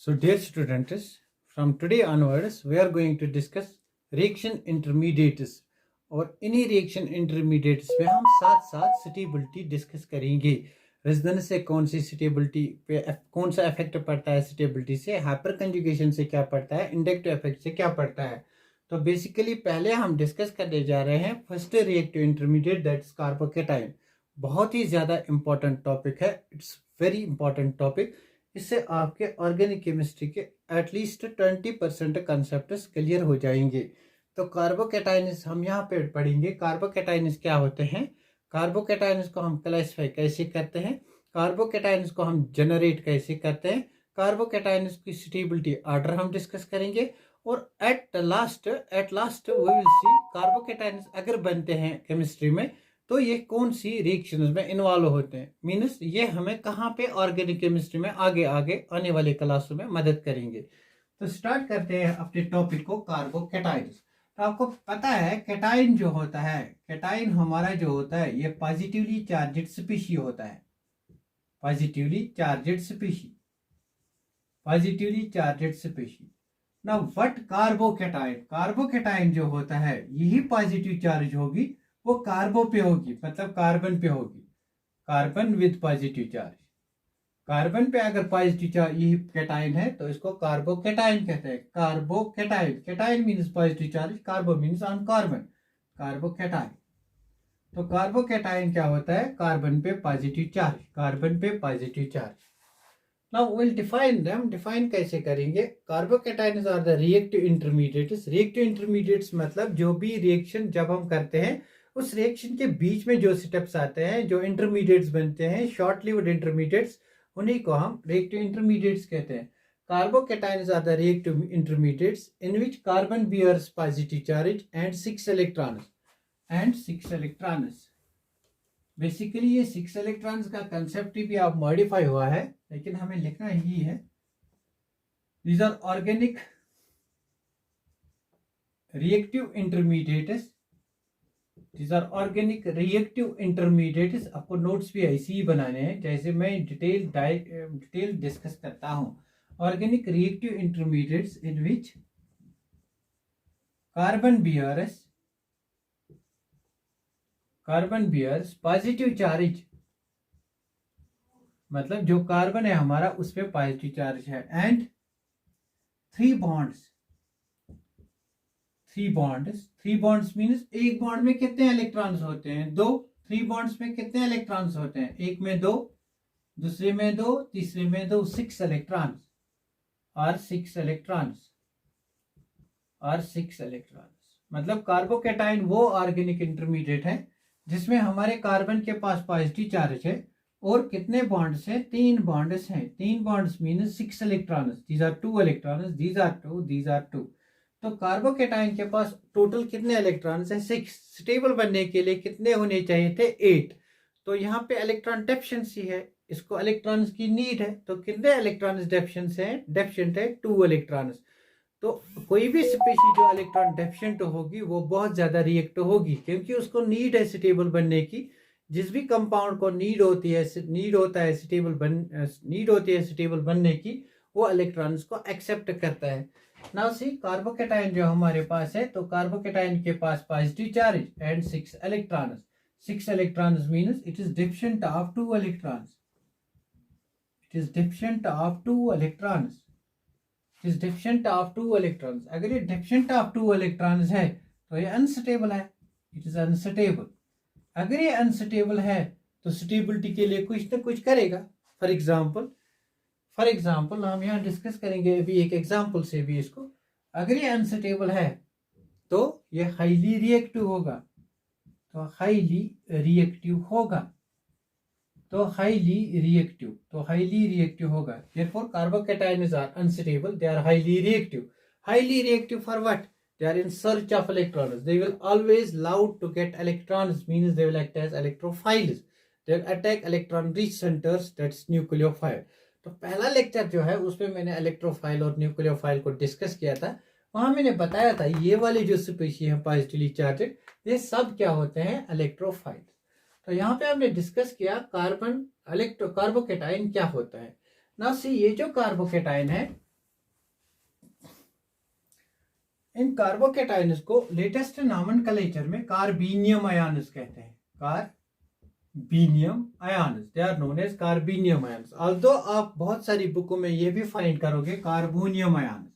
So dear students, from today onwards we are going to discuss reaction intermediates और इन्हीं reaction intermediates में हम साथ साथ स्टेबिलिटी डिस्कस करेंगे। रेजोनेंस से कौन सी स्टेबिलिटी पे कौन सा इफेक्ट पड़ता है, स्टेबिलिटी से हाइपर कंजुगेशन से क्या पड़ता है, इंडक्टिव इफेक्ट से क्या पड़ता है। तो बेसिकली पहले हम डिस्कस करने जा रहे हैं first reactive intermediate that is carbocation. बहुत ही ज़्यादा इंपॉर्टेंट टॉपिक है, इट्स वेरी इंपॉर्टेंट टॉपिक। इससे आपके ऑर्गेनिक केमिस्ट्री के एटलीस्ट 20% कंसेप्ट्स क्लियर हो जाएंगे। तो कार्बोकेटाइन्स हम यहाँ पे पढ़ेंगे। कार्बोकेटाइन्स क्या होते हैं, कार्बोकेटाइन्स को हम क्लासिफाई कैसे करते हैं, कार्बोकेटाइन्स को हम जनरेट कैसे करते हैं, कार्बोकेटाइन्स की स्टेबिलिटी ऑर्डर हम डिस्कस करेंगे। और at last we will see carbocations अगर बनते हैं केमिस्ट्री में तो ये कौन सी रिएक्शंस में इन्वॉल्व होते हैं, मीन्स ये हमें कहाँ पे ऑर्गेनिक केमिस्ट्री में आगे आगे आने वाले क्लासों में मदद करेंगे। तो स्टार्ट करते हैं अपने टॉपिक को, कार्बोकेटाइन्स। तो आपको पता है कैटाइन जो होता है, कैटाइन हमारा जो होता है ये पॉजिटिवली चार्जेड स्पीशी होता है, positively charged species, positively charged species. Now what carbocation, carbocation जो होता है यही पॉजिटिव चार्ज होगी, वो कार्बो पे होगी, मतलब कार्बन पे होगी, carbon with positive charge. Carbon पे अगर पॉजिटिव चार्ज यही कैटाइन है तो इसको कार्बोकेटाइन कहते हैं। Carbocation, cation means positive charge, carbo means on carbon, carbocation. तो कार्बोकेटाइन क्या होता है, कार्बन पे पॉजिटिव चार्ज, कार्बन पे positive charge. Now will define them, define कैसे करेंगे। Carbocations are the reactive intermediates. Reactive intermediates मतलब जो भी रिएक्शन जब हम करते हैं उस रिएक्शन के बीच में जो स्टेप्स आते हैं, जो इंटरमीडिएट्स बनते हैं, शॉर्ट लिव्ड इंटरमीडिएट्स, उन्हीं को हम रिएक्टिव इंटरमीडिएट्स कहते हैं। Carbocations are the reactive intermediates in which carbon bears positive charge and 6 electrons. Basically ये 6 इलेक्ट्रॉन्स का कंसेप्ट भी आप मॉडिफाई हुआ है, लेकिन हमें लिखना ही है। These are organic reactive intermediates, These are organic reactive intermediates। आपको नोट्स भी ऐसे ही बनाने हैं जैसे मैं डिटेल डिस्कस करता हूं। Organic reactive intermediates in which carbon bears positive charge, मतलब जो कार्बन है हमारा उस पर पॉजिटिव चार्ज है, एंड 3 बॉन्ड्स मीन्स एक बॉन्ड में कितने इलेक्ट्रॉन्स होते हैं, 2। 3 बॉन्ड्स में कितने इलेक्ट्रॉन्स होते हैं, एक में 2, दूसरे में 2, तीसरे में 2, 6 इलेक्ट्रॉन्स और 6 इलेक्ट्रॉन्स। मतलब कार्बोकेटाइन वो ऑर्गेनिक इंटरमीडिएट है जिसमें हमारे कार्बन के पास पॉजिटिव चार्ज है और कितने बॉन्ड्स हैं, 3 बॉन्ड्स हैं। 3 bonds means 6 electrons, these are 2 electrons, these are 2। तो कार्बोकेटाइन के पास टोटल कितने इलेक्ट्रॉन्स हैं, 6। स्टेबल बनने के लिए कितने होने चाहिए थे, 8। तो यहाँ पे इलेक्ट्रॉन डेफिशिएंसी है, इसको इलेक्ट्रॉन्स की नीड है। तो कितने इलेक्ट्रॉन्स डेफिशिएंट है 2 इलेक्ट्रॉन्स। तो कोई भी स्पीशीज जो इलेक्ट्रॉन डेफिशिएंट होगी वो बहुत ज्यादा रिएक्ट होगी, क्योंकि उसको नीड है स्टेबल बनने की। जिस भी कंपाउंड को नीड होती है स्टेबल बनने की, वो इलेक्ट्रॉन्स को एक्सेप्ट करता है। नाउ सी कार्बोकेटाइन जो हमारे पास है, तो कार्बोकेटाइन के पास positive charge and 6 electrons. 6 electrons means it is deficient of 2 electrons, it is deficient of 2 electrons, it is deficient of 2 electrons. अगर ये डेफिशिएंट ऑफ 2 इलेक्ट्रॉन्स है तो ये अनस्टेबल है, इट इज अनस्टेबल। अगर ये अनस्टेबल है तो स्टेबिलिटी के लिए कुछ ना कुछ करेगा। फॉर एग्जाम्पल हम यहाँ डिस्कस करेंगे अभी एक एग्जाम्पल से भी इसको। अगर ये अनस्टेबल है तो ये हाईली रिएक्टिव होगा, तो हाईली रिएक्टिव होगा। Therefore carbocations are unstable, they are highly reactive for what, they are in search of electrons, they will always love to get electrons, means they will act as electrophiles, they will attack electron rich centers, that's nucleophile। तो पहला lecture जो है उसमें मैंने electrophile और nucleophile को discuss किया था। वहां मैंने बताया था ये वाले जो स्पीशी है पॉजिटिवली चार्जेड, ये सब क्या होते हैं, इलेक्ट्रोफाइल। तो यहाँ पे हमने डिस्कस किया कार्बोकेटाइन क्या होता है। ना सी ये जो कार्बोकेटाइन है इन कार्बोकेटायंस को लेटेस्ट नॉमेनक्लेचर में कार्बेनियम आयंस कहते हैं। Carbenium ions, they are known as carbenium ions. Although आप बहुत सारी बुकों में ये भी फाइंड करोगे carbonium ions,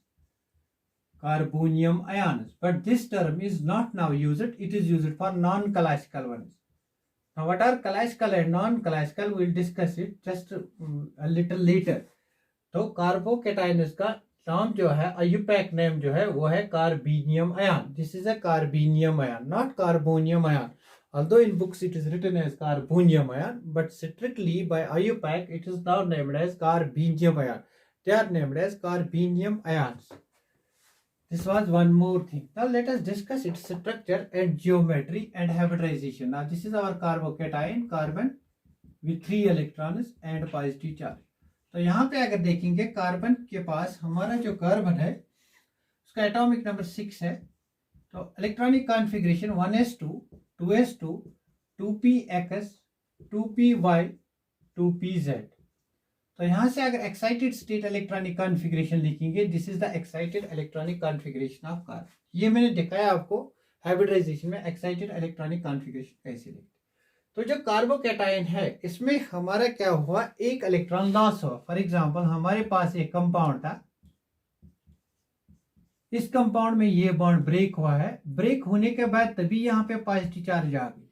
carbonium ions, but this term is not now used, it is used for non-classical ones. Now what are classical and non-classical, we will discuss it just a little later. तो कार्बोकेटायंस का नाम जो है, IUPAC name जो है वो है carbenium ion. This is a carbenium ion, not carbonium ion. Although in books it is written as carbonium ion, but strictly by IUPAC it is now named as carbenium ion. They are named as carbenium ions. This was one more thing. Now let us discuss its structure and geometry and hybridization. Now this is our carbocation, carbon with 3 electrons and positive charge. तो यहाँ पे अगर देखेंगे carbon के पास हमारा जो कार्बन है उसका एटॉमिक नंबर 6 है। तो electronic configuration 1s2, 2s2, 2px, 2py, 2pz। तो यहां से अगर एक्साइटेड स्टेट इलेक्ट्रॉनिक कॉन्फ़िगरेशन लिखेंगे, this is the excited electronic configuration of carbon. ये मैंने दिखाया आपको हाइब्रिडाइजेशन में एक्साइटेड इलेक्ट्रॉनिक कॉन्फ़िगरेशन कैसे लिखते। तो जो कार्बोकेटायन है इसमें हमारा क्या हुआ, एक इलेक्ट्रॉन लॉस हुआ। फॉर एग्जांपल हमारे पास एक कंपाउंड था, इस कंपाउंड में ये बॉन्ड ब्रेक हुआ है। ब्रेक होने के बाद तभी यहाँ पे पॉजिटिव चार्ज आ गई,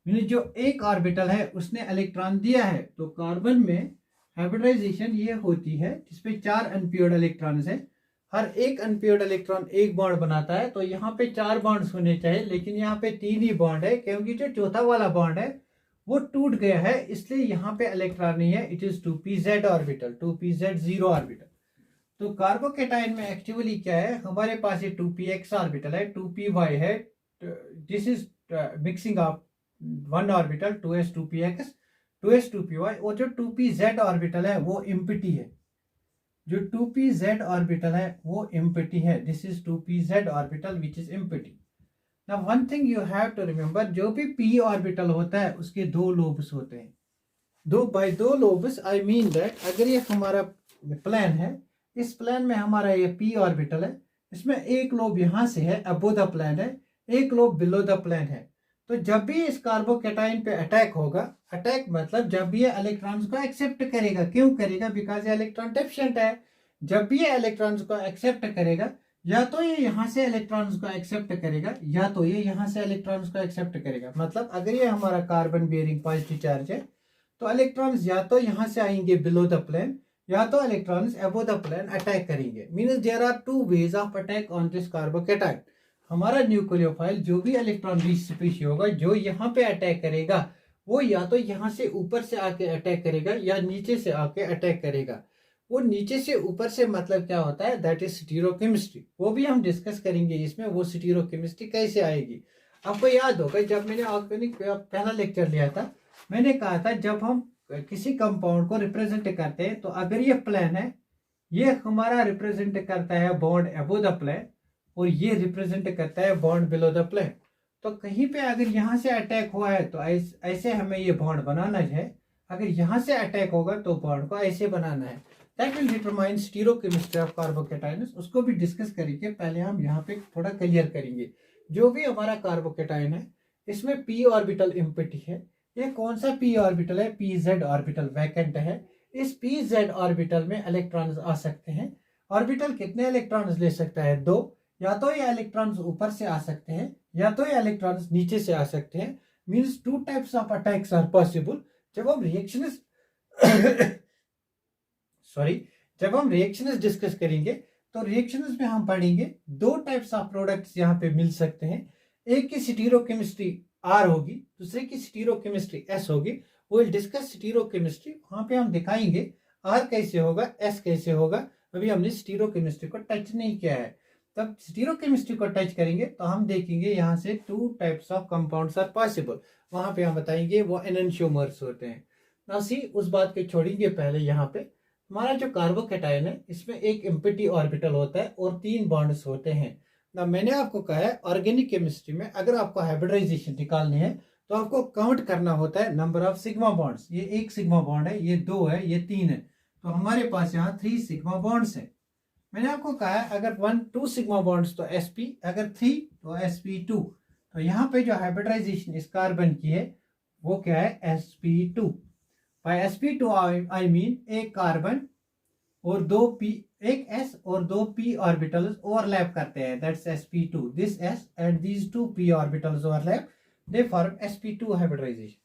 मीन जो एक ऑर्बिटल है उसने इलेक्ट्रॉन दिया है। तो कार्बन में हाइब्रिडाइजेशन ये होती है जिसपे 4 अनपेयर्ड इलेक्ट्रॉन्स है, हर एक अनपेयर्ड इलेक्ट्रॉन एक बॉन्ड बनाता है। तो यहाँ पे 4 बॉन्ड्स होने चाहिए, लेकिन यहाँ पे 3 ही बॉन्ड है, क्योंकि जो चौथा वाला बॉन्ड है वो टूट गया है, इसलिए यहाँ पे इलेक्ट्रॉन नहीं है। It is 2pz orbital, 2pz 0 orbital. तो कार्बोकेटायन में एक्चुअली क्या है, हमारे पास ये 2px ऑर्बिटल है, 2py है, this is mixing of 1 orbital, 2s 2px, 2s 2py। और जो 2pz ऑर्बिटल है वो एम्प्टी है, जो 2pz ऑर्बिटल है वो एम्प्टी है। This is 2pz orbital which is empty. Now one thing you have to remember, जो भी p ऑर्बिटल होता है उसके 2 लोब्स होते हैं। दो लोब्स आई मीन दैट अगर ये हमारा प्लेन है, इस प्लेन में हमारा ये p ऑर्बिटल है, इसमें एक लोब यहां से है अबो द प्लेन है, एक लोब बिलो द प्लेन है। तो जब भी इस कार्बोकेटायन पे अटैक होगा, अटैक मतलब जब भी ये इलेक्ट्रॉन्स को एक्सेप्ट करेगा, क्यों करेगा, बिकॉज ये इलेक्ट्रॉन डेफिशिएंट है। जब भी ये इलेक्ट्रॉन्स को एक्सेप्ट करेगा, या तो ये यहाँ से इलेक्ट्रॉन्स को एक्सेप्ट करेगा या तो ये यहाँ से इलेक्ट्रॉन्स को एक्सेप्ट करेगा। मतलब अगर ये हमारा कार्बन बेयरिंग पॉजिटिव चार्ज है तो इलेक्ट्रॉन्स या तो यहाँ से आएंगे बिलो द प्लेन या तो electrons above the plane attack करेंगे। Means there are 2 ways of attack on this carbocation. हमारा न्यूक्लियोफाइल जो भी इलेक्ट्रॉन रिच स्पीशीज होगा, जो यहाँ पे अटैक करेगा वो या तो यहाँ से ऊपर से आके अटैक करेगा या नीचे से आके अटैक करेगा। वो नीचे से ऊपर से मतलब क्या होता है, दैट इज स्टीरियोकेमिस्ट्री। वो भी हम डिस्कस करेंगे इसमें, वो स्टीरियोकेमिस्ट्री कैसे आएगी। आपको याद होगा जब मैंने ऑर्गेनिक पहला लेक्चर लिया था, मैंने कहा था जब हम किसी कंपाउंड को रिप्रेजेंट करते हैं तो अगर ये प्लेन है, ये हमारा रिप्रेजेंट करता है बॉन्ड अबव द प्लेन और ये रिप्रेजेंट करता है बॉन्ड बिलो द प्लेन। तो कहीं पे अगर यहाँ से अटैक हुआ है तो ऐसे हमें ये बॉन्ड बनाना है, अगर यहाँ से अटैक होगा तो बॉन्ड को ऐसे बनाना है। That will determine stereochemistry of carbocation. उसको भी डिस्कस करेंगे, पहले हम यहाँ पे थोड़ा क्लियर करेंगे। जो भी हमारा कार्बोकेटायन है इसमें p ऑर्बिटल एम्प्टी है। ये कौन सा p ऑर्बिटल है, pz ऑर्बिटल वैकेंट है। इस pz ऑर्बिटल में इलेक्ट्रॉन्स आ सकते हैं। ऑर्बिटल कितने इलेक्ट्रॉन्स ले सकता है, 2। या तो ये इलेक्ट्रॉन्स ऊपर से आ सकते हैं या तो ये इलेक्ट्रॉन्स नीचे से आ सकते हैं। Means 2 types of attacks are possible. जब हम रिएक्शंस डिस्कस करेंगे तो रिएक्शंस में हम पढ़ेंगे 2 टाइप्स ऑफ प्रोडक्ट्स यहाँ पे मिल सकते हैं। एक की स्टीरियोकेमिस्ट्री R होगी, दूसरे की स्टीरियोकेमिस्ट्री S होगी। वो विल डिस्कस स्टीरियोकेमिस्ट्री, वहां पे हम दिखाएंगे R कैसे होगा, S कैसे होगा। अभी हमने स्टीरियोकेमिस्ट्री को टच नहीं किया है। तब स्टीरियोकेमिस्ट्री को टच करेंगे तो हम देखेंगे यहाँ से 2 types of compounds are possible. वहां पे हम बताएंगे वो एनंशियोमर्स होते हैं। ना सी उस बात के छोड़ेंगे, पहले यहाँ पे हमारा जो कार्बोकेटायन है इसमें एक एम्प्टी ऑर्बिटल होता है और 3 बॉन्ड्स होते हैं। ना मैंने आपको कहा है ऑर्गेनिक केमिस्ट्री में अगर आपको हाइब्रिडाइजेशन निकालनी है तो आपको काउंट करना होता है नंबर ऑफ सिग्मा बॉन्ड्स। ये 1 सिग्मा बॉन्ड है, ये 2 है, ये 3 है। तो हमारे पास यहाँ 3 सिग्मा बॉन्ड्स है। मैंने आपको कहा है अगर 1 2 सिग्मा बॉन्ड्स तो sp, अगर 3 तो sp2। तो यहाँ पे जो हाइब्रिडाइजेशन इस कार्बन की है वो क्या है, sp2। By sp2 I mean एक कार्बन और दो p, एक s और दो p ऑर्बिटल्स ओवरलैप करते हैं, that's sp2। This s and these two p orbitals overlap, they form sp2 hybridization.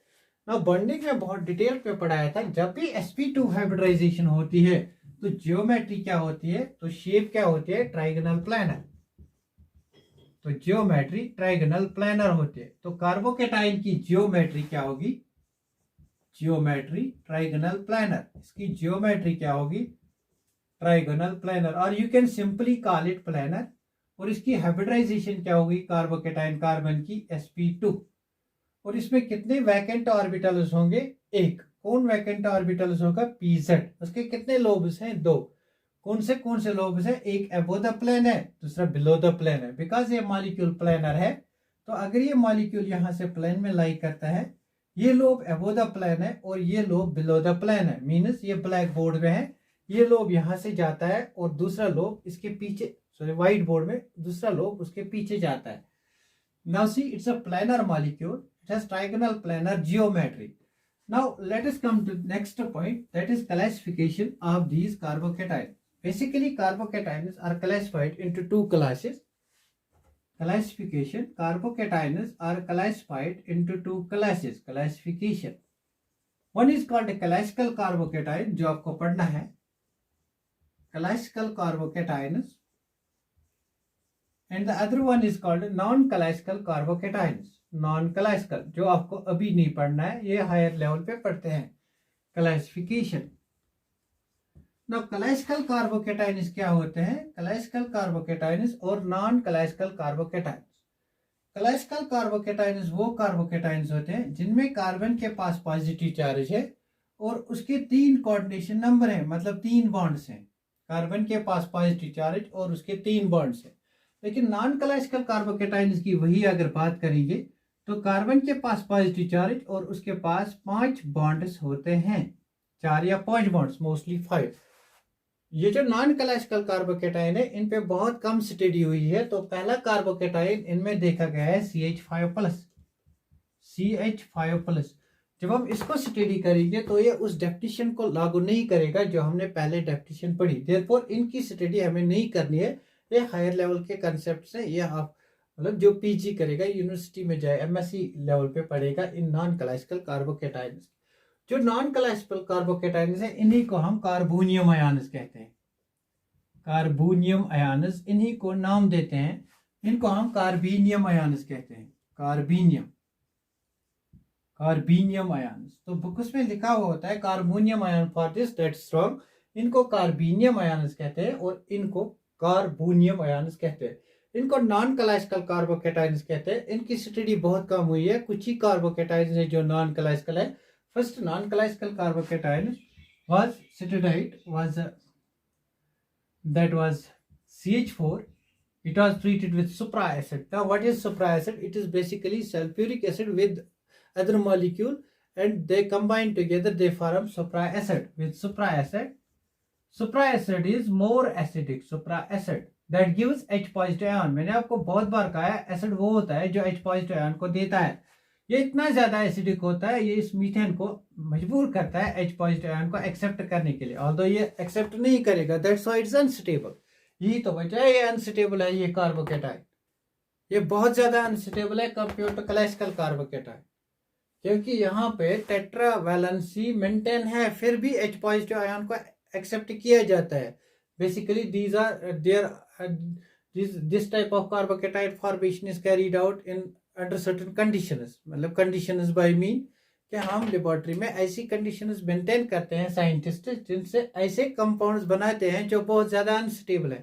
ना बॉन्डिंग में बहुत डिटेल पे पढ़ाया था, जब भी sp2 हाइब्रिडाइजेशन होती है तो जियोमेट्री क्या होती है, तो शेप क्या होती है, ट्राइगोनल प्लानर। तो जियोमेट्री ट्राइगोनल प्लानर होती है। तो कार्बोकेटाइन की जियोमेट्री क्या होगी, जियोमेट्री ट्राइगोनल प्लानर। इसकी जियोमेट्री क्या होगी, ट्राइगोनल प्लानर, और you can simply call it planar. और इसकी हाइब्रिडाइजेशन क्या होगी कार्बोकेटाइन कार्बन की, sp2। और इसमें कितने वैकेंट ऑर्बिटल्स होंगे, एक। कौन वैकेंट ऑर्बिटल्स होगा, pz। उसके कितने लोब्स हैं, दो। कौन से लोब्स हैं, एक अबो द प्लेन है, दूसरा बिलो द प्लेन है। बिकॉज ये मॉलिक्यूल प्लेनर है, तो अगर ये मॉलिक्यूल यहां से प्लेन में लाई करता है, ये लोब अबो द प्लेन है और ये लोब बिलो द प्लेन है, मीन्स ये ब्लैक बोर्ड में है, ये लोब यहां से जाता है और दूसरा लोब इसके पीछे, सॉरी व्हाइट बोर्ड में दूसरा लोब उसके पीछे जाता है। Now see, it's a planar molecule. It has trigonal planar geometry. Now let us come to next point, that is classification of these carbocations. Basically, carbocations are classified into two classes. Classification: carbocations are classified into two classes. Classification: one is called a classical carbocation, जो आपको पढ़ना है, classical carbocations, and the other one is called non-classical carbocations. Non-classical जो आपको अभी नहीं पढ़ना है, ये हायर लेवल पे पढ़ते हैं। क्लासिफिकेशन। ना क्लासिकल कार्बोकेटाइन्स क्या होते हैं, क्लासिकल कार्बोकेटाइन्स और नॉन क्लासिकल कार्बोकेटाइन्स। क्लासिकल कार्बोकेटाइन्स वो कार्बोकेटाइन्स होते हैं जिनमें कार्बन के पास पॉजिटिव चार्ज है और उसके 3 कोऑर्डिनेशन नंबर हैं, मतलब 3 बॉन्ड्स हैं। कार्बन के पास पॉजिटिव चार्ज और उसके 3 बॉन्ड्स हैं। लेकिन नॉन क्लासिकल कार्बोकेटाइन्स की वही अगर बात करेंगे तो कार्बन के पास पॉजिटिव चार्ज और उसके पास 5 बॉन्ड्स होते हैं, 4 या 5 बॉन्ड्स, मोस्टली 5। ये जो नॉन क्लासिकल कार्बोकेटाइन है इन पे बहुत कम स्टडी हुई है। तो पहला कार्बोकेटाइन इनमें देखा गया है CH5+। CH5+। जब हम इसको स्टडी करेंगे तो ये उस डेफिनेशन को लागू नहीं करेगा जो हमने पहले डेफिनेशन पढ़ी, देयरफॉर इनकी स्टडी हमें नहीं करनी है। ये हायर लेवल के कंसेप्ट है, ये आप मतलब जो पीजी करेगा यूनिवर्सिटी में जाए एमएससी लेवल पे पढ़ेगा इन नॉन क्लासिकल कार्बोकेटाइन्स। जो नॉन क्लासिकल कार्बोकेटाइन्स है इन्हीं को हम कार्बोनियम आयन्स कहते हैं। कार्बोनियम आयन्स, इन्हीं को नाम देते हैं, इनको हम कार्बेनियम आयन्स कहते हैं। कार्बेनियम आयन्स। तो बुक्स में लिखा हुआ होता है carbonium ion for this that strong, इनको कार्बेनियम आयन्स कहते हैं और इनको कार्बोनियम आयन्स कहते हैं। इनको नॉन क्लासिकल कार्बोकेटाइन्स कहते हैं। इनकी स्टडी बहुत कम हुई है, कुछ ही कार्बोकेटाइन्स है जो नॉन क्लासिकल है। First non classical carbocation was studied was that was CH4. It was treated with supraacid. Now what is supraacid? It is basically sulfuric acid with other molecule and they combine together, they form supraacid. With supraacid is more acidic. Supraacid that gives H positive ion. मैंने आपको बहुत बार कहा है acid वो होता है जो H positive ion को देता है। ये इतना ज्यादा एसिडिक होता है, ये इस मीथेन को मजबूर करता है H पॉजिटिव आयन को एक्सेप्ट करने के लिए, ऑल्दो ये एक्सेप्ट नहीं करेगा, दैट्स व्हाई इट्स अनस्टेबल। यही तो वजह है ये अनस्टेबल है ये कार्बोकेटाइन। ये बहुत ज्यादा अनस्टेबल है कंपेयर टू क्लासिकल कार्बोकेटाइन, क्योंकि यहाँ पे टेट्रा वैलेंसी मेंटेन है फिर भी H पॉजिटिव आयन को एक्सेप्ट किया जाता है। Basically these are there this type of carbocation formation is carried out in under certain conditions. मतलब कंडीशंस बाय मीन कि हम लेबोरेटरी में ऐसी कंडीशंस मेंटेन करते हैं साइंटिस्ट जिनसे ऐसे कंपाउंड्स बनाते हैं जो बहुत ज्यादा अनस्टेबल है।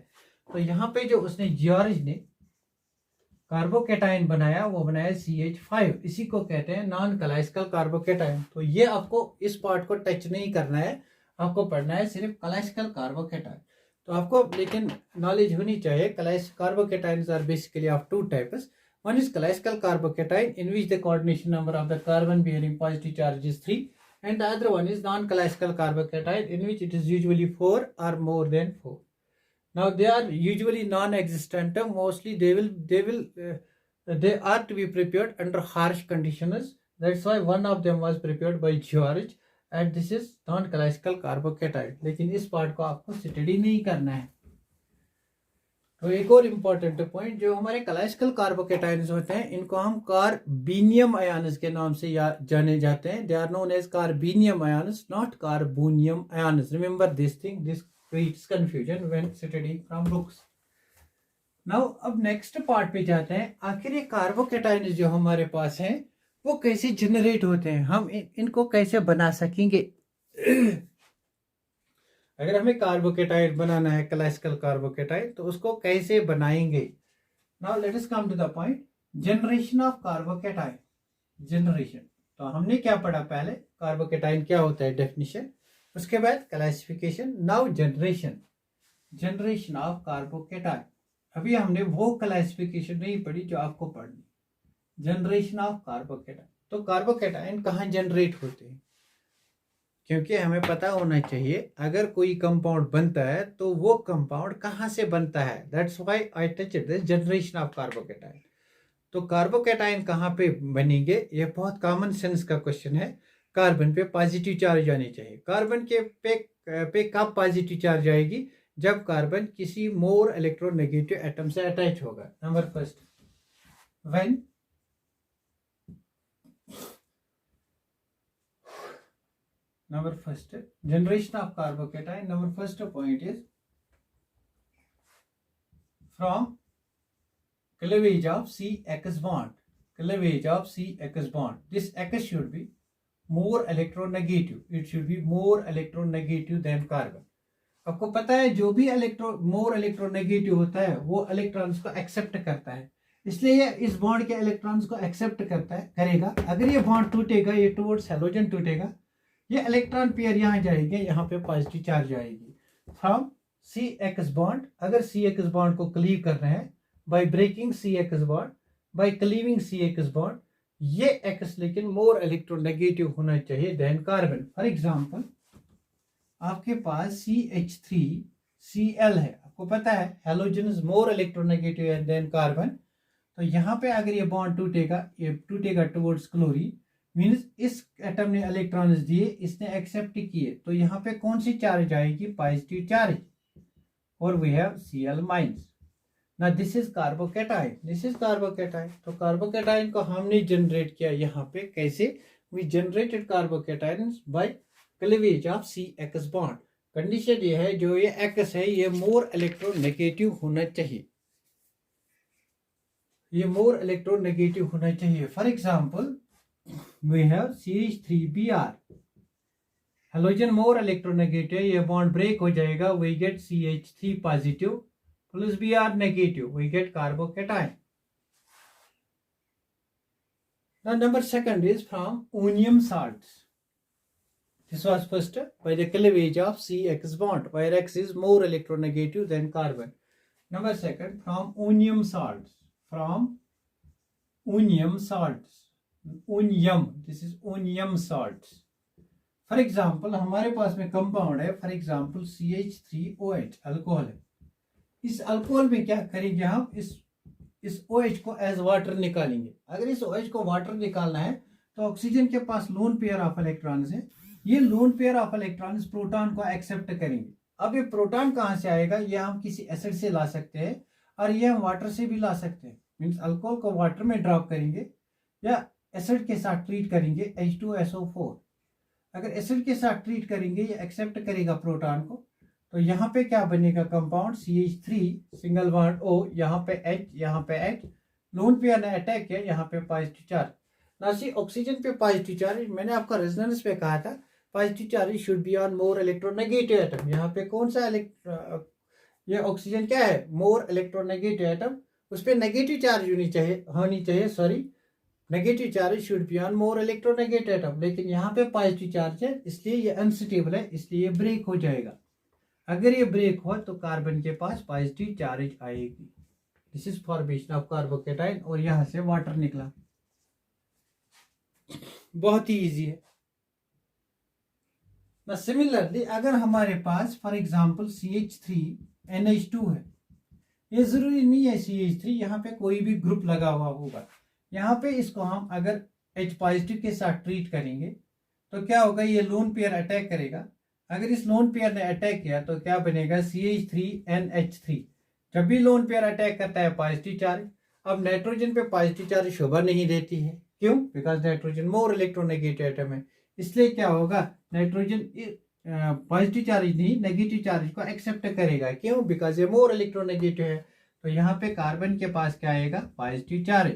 तो यहाँ पे जो उसने जॉर्ज ने कार्बोकेटाइन बनाया वो बनाया CH5, इसी को कहते हैं नॉन क्लासिकल कार्बोकेटाइन। तो ये आपको इस पार्ट को टच नहीं करना है, आपको पढ़ना है सिर्फ क्लासिकल कार्बोकेटाइन। तो आपको लेकिन नॉलेज होनी चाहिए classical carbocations are basically of two types. One is classical carbocation in which the coordination number of the carbon bearing positive charge is 3, and the other one is non-classical carbocation in which it is usually 4 or more than 4. Now they are usually non-existent. Mostly they are to be prepared under harsh conditions. That's why one of them was prepared by George, and this is non-classical carbocation. लेकिन इस part को आपको study नहीं करना है. तो एक और इम्पोर्टेंट पॉइंट, जो हमारे क्लासिकल कार्बोकेटाइन्स होते हैं इनको हम कार्बोनियम आयन्स के नाम से जाने जाते हैं. They are known as carbonium ions, not carbonium ions. Remember this thing, this creates confusion when studying from books. Now अब नेक्स्ट पार्ट पे जाते हैं. आखिर ये कार्बोकेटाइन्स जो हमारे पास हैं वो कैसे जनरेट होते हैं, हम इनको कैसे बना सकेंगे. अगर हमें कार्बोकेटाइन बनाना है, क्लासिकल कार्बोकेटाइन, तो उसको कैसे बनाएंगे. Now let us come to the point. Generation of carbocation. Generation, तो हमने क्या पढ़ा पहले, कार्बोकेटाइन क्या होता है, डेफिनेशन, उसके बाद classification. Now generation, generation of carbocation. अभी हमने वो क्लासिफिकेशन नहीं पढ़ी जो आपको पढ़नी. Generation of carbocation. तो कार्बोकेटाइन कहाँ जनरेट होते हैं, क्योंकि हमें पता होना चाहिए अगर कोई कंपाउंड बनता है तो वो कंपाउंड कहाँ से बनता है. That's why I touch this generation of carbocation. तो कार्बोकेटाइन कहाँ पे बनेंगे, ये बहुत कॉमन सेंस का क्वेश्चन है. कार्बन पे पॉजिटिव चार्ज आनी चाहिए. कार्बन के पे कब पॉजिटिव चार्ज आएगी, जब कार्बन किसी मोर इलेक्ट्रोनेगेटिव एटम से अटैच होगा. Number first, when number first, generation of carbocation. Number first point is from cleavage of C-X bond. Cleavage of C-X bond. This X should be more electronegative. It should be more electronegative than carbon. आपको पता है जो भी more electronegative होता है वो electrons को accept करता है, इसलिए ये इस बॉन्ड के इलेक्ट्रॉन्स को एक्सेप्ट करेगा. अगर ये बॉन्ड टूटेगा, ये टुवर्ड्स हैलोजन टूटेगा, ये इलेक्ट्रॉन पेयर यहाँ जाएंगे, यहाँ पे पॉजिटिव चार्ज आएगी फ्रॉम C-X बॉन्ड. अगर C-X बॉन्ड को क्लीव कर रहे हैं by breaking C-X bond, by cleaving C-X bond, ये X लेकिन मोर इलेक्ट्रोनेगेटिव होना चाहिए देन कार्बन. फॉर एग्जांपल, आपके पास CH3Cl है, आपको पता है halogen is more electronegative than carbon. तो यहाँ पे अगर ये बॉन्ड टूटेगा, ये टूटेगा टुवर्ड्स क्लोरीन, मीन्स इस एटम ने इलेक्ट्रॉन्स दिए, इसने एक्सेप्ट किए, तो यहाँ पे कौन सी चार्ज आएगी, पॉजिटिव चार्ज, और वी हैव Cl माइनस. ना this is carbocation, this is carbocation. तो कार्बोकेटाइन को हमने जनरेट किया यहाँ पे कैसे, we generated carbocation by cleavage of C-X bond. Condition ये है, जो ये X है ये मोर इलेक्ट्रोनेगेटिव होना चाहिए, ये मोर इलेक्ट्रोनेगेटिव होना चाहिए. For example, we have CH3Br, halogen more electronegative, ये बॉन्ड ब्रेक हो जाएगा, we get CH3 positive plus Br negative, we get carbocation. Now number second is from ammonium salts. This was first by the cleavage of C-X bond, where X is more electronegative than carbon. Number second, from ammonium salts, from ammonium salts. Ammonium, this is ammonium salts. For example हमारे पास में compound है, for example CH3OH alcohol है. इस alcohol में क्या करेंगे हम, इस OH को एज वाटर निकालेंगे. अगर इस OH को वाटर निकालना है तो ऑक्सीजन के पास लोन पेयर ऑफ इलेक्ट्रॉन्स है, ये lone pair of electrons proton को एक्सेप्ट करेंगे. अब ये प्रोटॉन कहाँ से आएगा, ये हम किसी एसिड से ला सकते हैं और ये हम वाटर से भी ला सकते हैं. मीन्स अल्कोहल को वाटर में ड्रॉप करेंगे या एसिड के साथ ट्रीट करेंगे, H2SO4. अगर एसिड के साथ ट्रीट करेंगे, ये एक्सेप्ट करेगा प्रोटॉन को, तो यहाँ पे क्या बनेगा compound, CH3 single bond O, यहाँ पे H, यहाँ पे H, लोन पेयर ने अटैक किया, यहाँ पे पॉजिटिव चार्ज. नासी ऑक्सीजन पे पॉजिटिव चार्ज, मैंने आपका रेजोनेंस पे कहा था positive charge should be on more electronegative atom. यहाँ पे कौन सा ये ऑक्सीजन क्या है, मोर इलेक्ट्रोनेगेटिव एटम, उस पर नेगेटिव चार्ज होनी चाहिए sorry, negative charge should be on more electronegative atom. लेकिन यहाँ पे पॉजिटिव चार्ज है, इसलिए ये अनस्टेबल है, इसलिए ये ब्रेक हो जाएगा. अगर ये ब्रेक हो तो कार्बन के पास पॉजिटिव चार्ज आएगी. This is formation of carbocation, और यहाँ से वाटर निकला. बहुत ही इजी है ना. सिमिलरली अगर हमारे पास फॉर एग्जांपल CH3 NH2 है, ये जरूरी नहीं है CH3, यहाँ पे कोई भी ग्रुप लगा हुआ होगा। यहाँ पे इसको हम अगर H पॉजिटिव के साथ ट्रीट करेंगे तो क्या होगा, ये लोन पेयर अटैक करेगा। अगर इस लोन पेयर ने अटैक किया तो क्या बनेगा, CH3NH3। जब भी लोन पेयर अटैक करता है पॉजिटिव चार्ज, अब नाइट्रोजन पे पॉजिटिव चार्ज शोभा नहीं देती है, क्यों? Because nitrogen more electronegative atom है। इसलिए क्या होगा, नाइट्रोजन पॉजिटिव चार्ज नहीं नेगेटिव चार्ज को एक्सेप्ट करेगा, क्यों? बिकॉज ये मोर इलेक्ट्रोनेगेटिव है। तो यहाँ पे कार्बन के पास क्या आएगा, positive charge.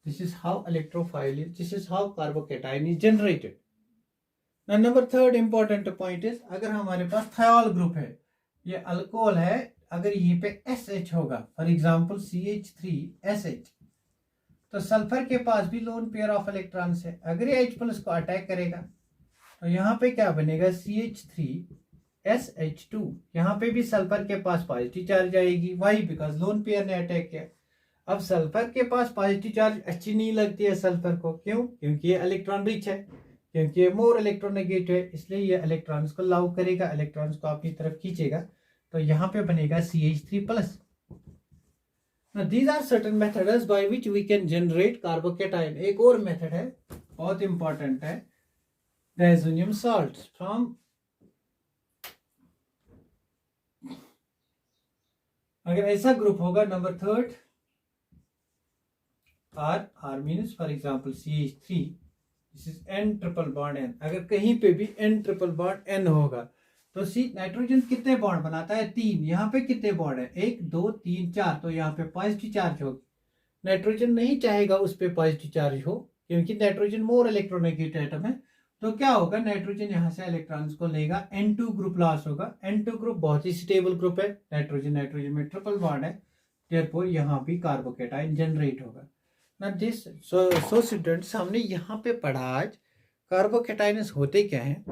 This is how electrophile is, this is how carbocation is generated. Number third important point is, अगर हमारे पास थायोल ग्रुप है, ये अल्कोहल है, अगर यहीं पे SH होगा, फॉर एग्जांपल CH3SH, तो सल्फर के पास भी लोन पेयर ऑफ इलेक्ट्रॉन्स है। अगर ये H+ को अटैक करेगा तो यहाँ पे क्या बनेगा, CH3SH2। यहाँ पे भी सल्फर के पास पॉजिटिव चार्ज आएगी, वाई? बिकॉज लोन पेयर ने अटैक किया। अब सल्फर के पास पॉजिटिव चार्ज अच्छी नहीं लगती है सल्फर को, क्यों? क्योंकि ये इलेक्ट्रॉन रिच है, क्योंकि ये मोर इलेक्ट्रोनेगेटिव है, इसलिए ये इलेक्ट्रॉन्स को लव करेगा, इलेक्ट्रॉन्स को अपनी तरफ खींचेगा। तो यहाँ पे बनेगा CH3+। Now these are certain methods by which we can generate carbocation. एक और मेथड है, बहुत इंपॉर्टेंट है, डायज़ोनियम salts from, अगर ऐसा ग्रुप होगा number third R means for example CH3, this is N triple bond N। अगर कहीं पे भी N ट्रिपल बॉन्ड N होगा तो नाइट्रोजन कितने बॉन्ड बनाता है, 3। यहाँ पे कितने बॉन्ड है, 1 2 3 4, तो यहाँ पे पॉजिटिव चार्ज होगी। नाइट्रोजन नहीं चाहेगा उस पर पॉजिटिव चार्ज हो, क्योंकि नाइट्रोजन मोर इलेक्ट्रोनेगेटिव एटम है। तो क्या होगा, नाइट्रोजन यहाँ से इलेक्ट्रॉन्स को लेगा, N2 ग्रुप लॉस होगा। N2 ग्रुप बहुत ही स्टेबल ग्रुप है, नाइट्रोजन में ट्रिपल बॉन्ड है, देयरफॉर यहाँ भी कार्बोकेटाइन जनरेट होगा ना। दिस सो स्टूडेंट्स, हमने यहाँ पे पढ़ा आज कार्बोकेटाइन्स होते क्या हैं,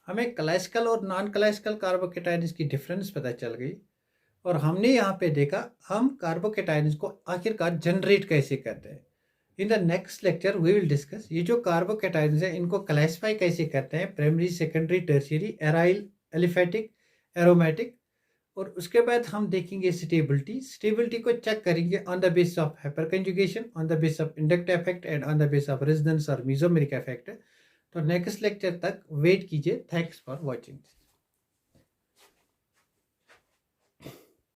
हमें क्लासिकल और नॉन क्लासिकल कार्बोकेटाइन्स की डिफरेंस पता चल गई, और हमने यहाँ पे देखा हम कार्बोकेटाइन्स को आखिरकार जनरेट कैसे करते हैं। In the next lecture we will discuss ये जो कार्बोकेटाइन्स है इनको क्लासिफाई कैसे करते हैं, primary, secondary, tertiary, aryl, aliphatic, aromatic, और उसके बाद हम देखेंगे स्टेबिलिटी को चेक करेंगे on the basis of hyper conjugation, on the basis of inductive effect and on the basis of resonance और मेसोमेरिक इफेक्ट। तो नेक्स्ट लेक्चर तक वेट कीजिए। Thanks for watching.